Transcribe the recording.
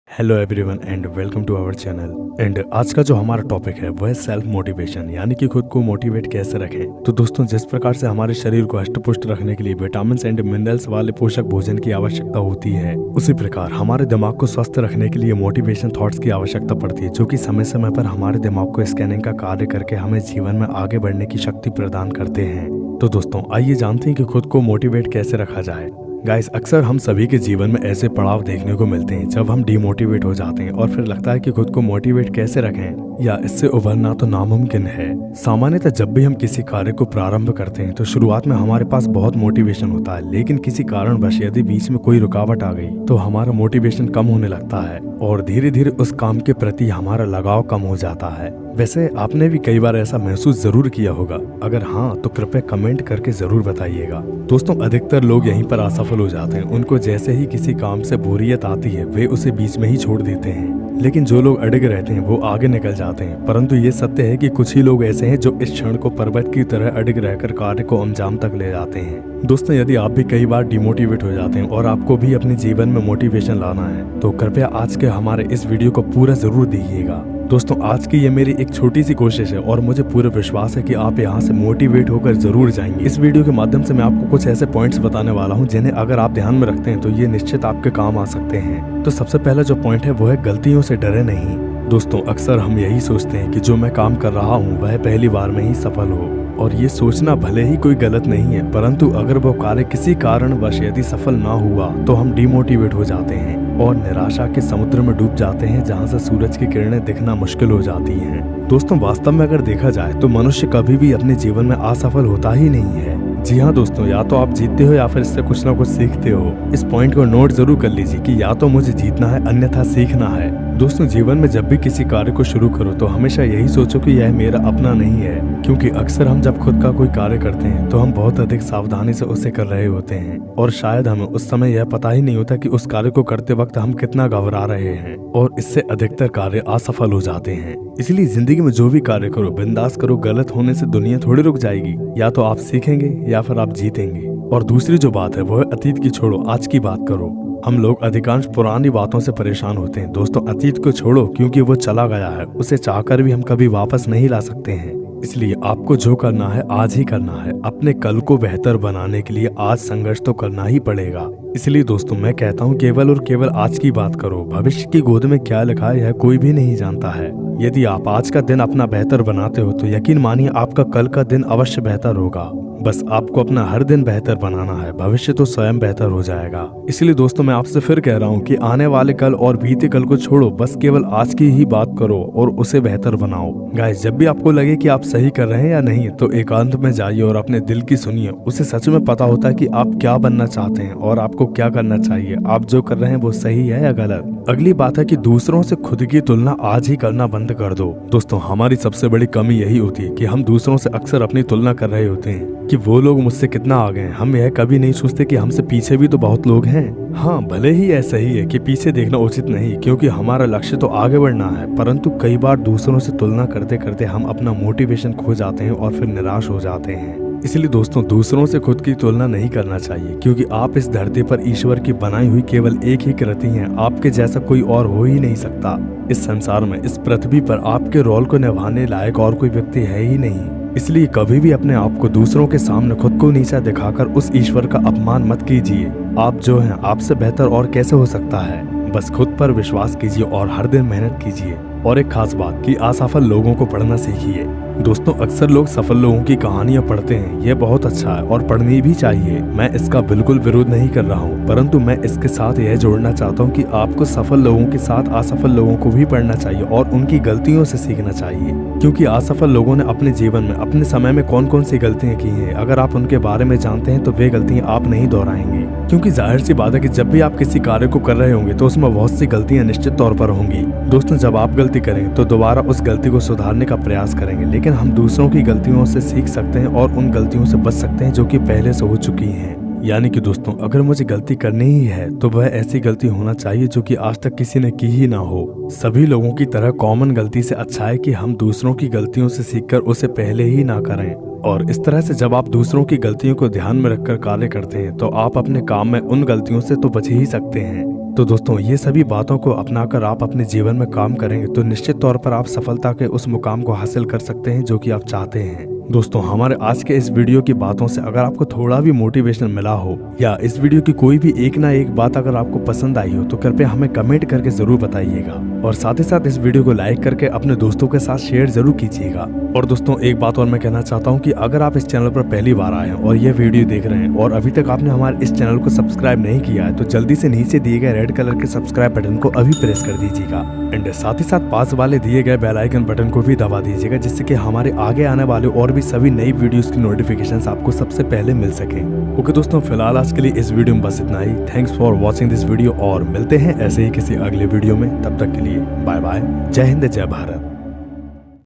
Hello everyone and welcome to our channel. And आज का जो हमारा टॉपिक है वह सेल्फ मोटिवेशन, यानी कि खुद को मोटिवेट कैसे रखें। तो दोस्तों, जिस प्रकार से हमारे शरीर को हष्ट-पुष्ट रखने के लिए विटामिन एंड मिनरल्स वाले पोषक भोजन की आवश्यकता होती है, उसी प्रकार हमारे दिमाग को स्वस्थ रखने के लिए मोटिवेशन थॉट्स की आवश्यकता पड़ती है, जो कि समय समय पर हमारे दिमाग को स्कैनिंग का कार्य करके हमें जीवन में आगे बढ़ने की शक्ति प्रदान करते हैं। तो दोस्तों, आइए जानते हैं कि खुद को मोटिवेट कैसे रखा जाए। गाइस, अक्सर हम सभी के जीवन में ऐसे पड़ाव देखने को मिलते हैं जब हम डिमोटिवेट हो जाते हैं और फिर लगता है कि खुद को मोटिवेट कैसे रखें या इससे उभरना तो नामुमकिन है। सामान्यतः जब भी हम किसी कार्य को प्रारंभ करते हैं तो शुरुआत में हमारे पास बहुत मोटिवेशन होता है, लेकिन किसी कारणवश यदि बीच में कोई रुकावट आ गई तो हमारा मोटिवेशन कम होने लगता है और धीरे धीरे उस काम के प्रति हमारा लगाव कम हो जाता है। वैसे आपने भी कई बार ऐसा महसूस जरूर किया होगा। अगर हाँ, तो कृपया कमेंट करके जरूर बताइएगा। दोस्तों, अधिकतर लोग यहीं पर असफल हो जाते हैं। उनको जैसे ही किसी काम से बोरियत आती है वे उसे बीच में ही छोड़ देते हैं, लेकिन जो लोग अड़िग रहते हैं वो आगे निकल जाते हैं। परंतु ये सत्य है कि कुछ ही लोग ऐसे हैं जो इस क्षण को पर्वत की तरह अड़िग रहकर कार्य को अंजाम तक ले जाते हैं। दोस्तों, यदि आप भी कई बार डिमोटिवेट हो जाते हैं और आपको भी अपने जीवन में मोटिवेशन लाना है तो कृपया आज के हमारे इस वीडियो को पूरा जरूर देखिएगा। दोस्तों, आज की ये मेरी एक छोटी सी कोशिश है और मुझे पूरा विश्वास है कि आप यहाँ से मोटिवेट होकर जरूर जाएंगे। इस वीडियो के माध्यम से मैं आपको कुछ ऐसे पॉइंट्स बताने वाला हूँ जिन्हें अगर आप ध्यान में रखते हैं तो ये निश्चित आपके काम आ सकते हैं। तो सबसे पहला जो पॉइंट है वो है गलतियों से डरे नहीं। दोस्तों, अक्सर हम यही सोचते हैं कि जो मैं काम कर रहा हूँ वह पहली बार में ही सफल हो, और ये सोचना भले ही कोई गलत नहीं है, परंतु अगर वो कार्य किसी कारणवश यदि सफल ना हुआ तो हम डिमोटिवेट हो जाते हैं और निराशा के समुद्र में डूब जाते हैं जहाँ से सूरज की किरणें दिखना मुश्किल हो जाती हैं। दोस्तों, वास्तव में अगर देखा जाए तो मनुष्य कभी भी अपने जीवन में असफल होता ही नहीं है। जी हाँ दोस्तों, या तो आप जीतते हो या फिर इससे कुछ ना कुछ सीखते हो। इस पॉइंट को नोट जरूर कर लीजिए कि या तो मुझे जीतना है अन्यथा सीखना है। दोस्तों, जीवन में जब भी किसी कार्य को शुरू करो तो हमेशा यही सोचो कि यह मेरा अपना नहीं है, क्योंकि अक्सर हम जब खुद का कोई कार्य करते हैं तो हम बहुत अधिक सावधानी से उसे कर रहे होते हैं और शायद हमें उस समय यह पता ही नहीं होता कि उस कार्य को करते वक्त हम कितना घबरा रहे हैं और इससे अधिकतर कार्य असफल हो जाते हैं। इसलिए जिंदगी में जो भी कार्य करो बिंदास करो, गलत होने से दुनिया थोड़ी रुक जाएगी। या तो आप सीखेंगे या फिर आप जीतेंगे। और दूसरी जो बात है वो है अतीत की छोड़ो, आज की बात करो। हम लोग अधिकांश पुरानी बातों से परेशान होते हैं। दोस्तों, अतीत को छोड़ो, क्योंकि वो चला गया है, उसे चाहकर भी हम कभी वापस नहीं ला सकते हैं। इसलिए आपको जो करना है आज ही करना है। अपने कल को बेहतर बनाने के लिए आज संघर्ष तो करना ही पड़ेगा। इसलिए दोस्तों, मैं कहता हूँ केवल और केवल आज की बात करो। भविष्य की गोद में क्या लिखा है यह कोई भी नहीं जानता है। यदि आप आज का दिन अपना बेहतर बनाते हो तो यकीन मानिए आपका कल का दिन अवश्य बेहतर होगा। बस आपको अपना हर दिन बेहतर बनाना है, भविष्य तो स्वयं बेहतर हो जाएगा। इसलिए दोस्तों, मैं आपसे फिर कह रहा हूँ कि आने वाले कल और बीते कल को छोड़ो, बस केवल आज की ही बात करो और उसे बेहतर बनाओ। गाइस, जब भी आपको लगे कि आप सही कर रहे हैं या नहीं तो एकांत में जाइए और अपने दिल की सुनिए। उसे सच में पता होता है कि आप क्या बनना चाहते हैं और आपको क्या करना चाहिए। आप जो कर रहे हैं वो सही है या गलत। अगली बात है कि दूसरों से खुद की तुलना आज ही करना बंद कर दो। दोस्तों, हमारी सबसे बड़ी कमी यही होती है कि हम दूसरों से अक्सर अपनी तुलना कर रहे होते हैं कि वो लोग मुझसे कितना आगे हैं। हम यह कभी नहीं सोचते कि हमसे पीछे भी तो बहुत लोग हैं। हाँ, भले ही ऐसा ही है कि पीछे देखना उचित नहीं, क्योंकि हमारा लक्ष्य तो आगे बढ़ना है, परंतु कई बार दूसरों से तुलना करते करते हम अपना मोटिवेशन खो जाते हैं और फिर निराश हो जाते हैं। इसलिए दोस्तों, दूसरों से खुद की तुलना नहीं करना चाहिए, क्योंकि आप इस धरती पर ईश्वर की बनाई हुई केवल एक ही कृति हैं। आपके जैसा कोई और हो ही नहीं सकता। इस संसार में, इस पृथ्वी पर आपके रोल को निभाने लायक और कोई व्यक्ति है ही नहीं। इसलिए कभी भी अपने आप को दूसरों के सामने खुद को नीचा दिखाकर उस ईश्वर का अपमान मत कीजिए। आप जो हैं आपसे बेहतर और कैसे हो सकता है। बस खुद पर विश्वास कीजिए और हर दिन मेहनत कीजिए। और एक खास बात कि असफल लोगों को पढ़ना सीखिए। दोस्तों, अक्सर लोग सफल लोगों की कहानियां पढ़ते हैं, यह बहुत अच्छा है और पढ़नी भी चाहिए। मैं इसका बिल्कुल विरोध नहीं कर रहा हूँ, परंतु मैं इसके साथ यह जोड़ना चाहता हूँ कि आपको सफल लोगों के साथ असफल लोगों को भी पढ़ना चाहिए और उनकी गलतियों से सीखना चाहिए, क्योंकि असफल लोगों ने अपने जीवन में अपने समय में कौन कौन सी गलतियां की हैं। अगर आप उनके बारे में जानते हैं तो वे गलतियां आप नहीं दोहराएंगे, क्योंकि जाहिर सी बात है कि जब भी आप किसी कार्य को कर रहे होंगे तो उसमें बहुत सी गलतियां निश्चित तौर पर होंगी। दोस्तों, जब आप गलती करेंगे तो दोबारा उस गलती को सुधारने का प्रयास करेंगे, लेकिन हम दूसरों की गलतियों से सीख सकते हैं और उन गलतियों से बच सकते हैं जो कि पहले से हो चुकी हैं। यानी कि दोस्तों, अगर मुझे गलती करनी ही है तो वह ऐसी गलती होना चाहिए जो कि आज तक किसी ने की ही ना हो। सभी लोगों की तरह कॉमन गलती से अच्छा है कि हम दूसरों की गलतियों से सीखकर उसे पहले ही ना करें। और इस तरह से जब आप दूसरों की गलतियों को ध्यान में रखकर कार्य करते हैं तो आप अपने काम में उन गलतियों से तो बच ही सकते हैं। तो दोस्तों ये सभी बातों को अपनाकर आप अपने जीवन में काम करेंगे तो निश्चित तौर पर आप सफलता के उस मुकाम को हासिल कर सकते हैं जो कि आप चाहते हैं। दोस्तों हमारे आज के इस वीडियो की बातों से अगर आपको थोड़ा भी मोटिवेशन मिला हो या इस वीडियो की कोई भी एक ना एक बात अगर आपको पसंद आई हो तो कृपया हमें कमेंट करके जरूर बताइएगा और साथ ही साथ इस वीडियो को लाइक करके अपने दोस्तों के साथ शेयर जरूर कीजिएगा। और दोस्तों एक बात और मैं कहना चाहता हूँ कि अगर आप इस चैनल पर पहली बार आए हैं और ये वीडियो देख रहे हैं और अभी तक आपने हमारे इस चैनल को सब्सक्राइब नहीं किया है तो जल्दी से नीचे दिए गए रेड कलर के सब्सक्राइब बटन को अभी प्रेस कर दीजिएगा एंड साथ ही साथ पास वाले दिए गए बेल आइकन बटन को भी दबा दीजिएगा जिससे कि हमारे आगे आने वाले और भी सभी नई वीडियोस की नोटिफिकेशंस आपको सबसे पहले मिल सके। ओके दोस्तों फिलहाल आज के लिए इस वीडियो में बस इतना ही। Thanks for watching this video और मिलते हैं ऐसे ही किसी अगले वीडियो में। तब तक के लिए बाय बाय। जय हिंद जय भारत।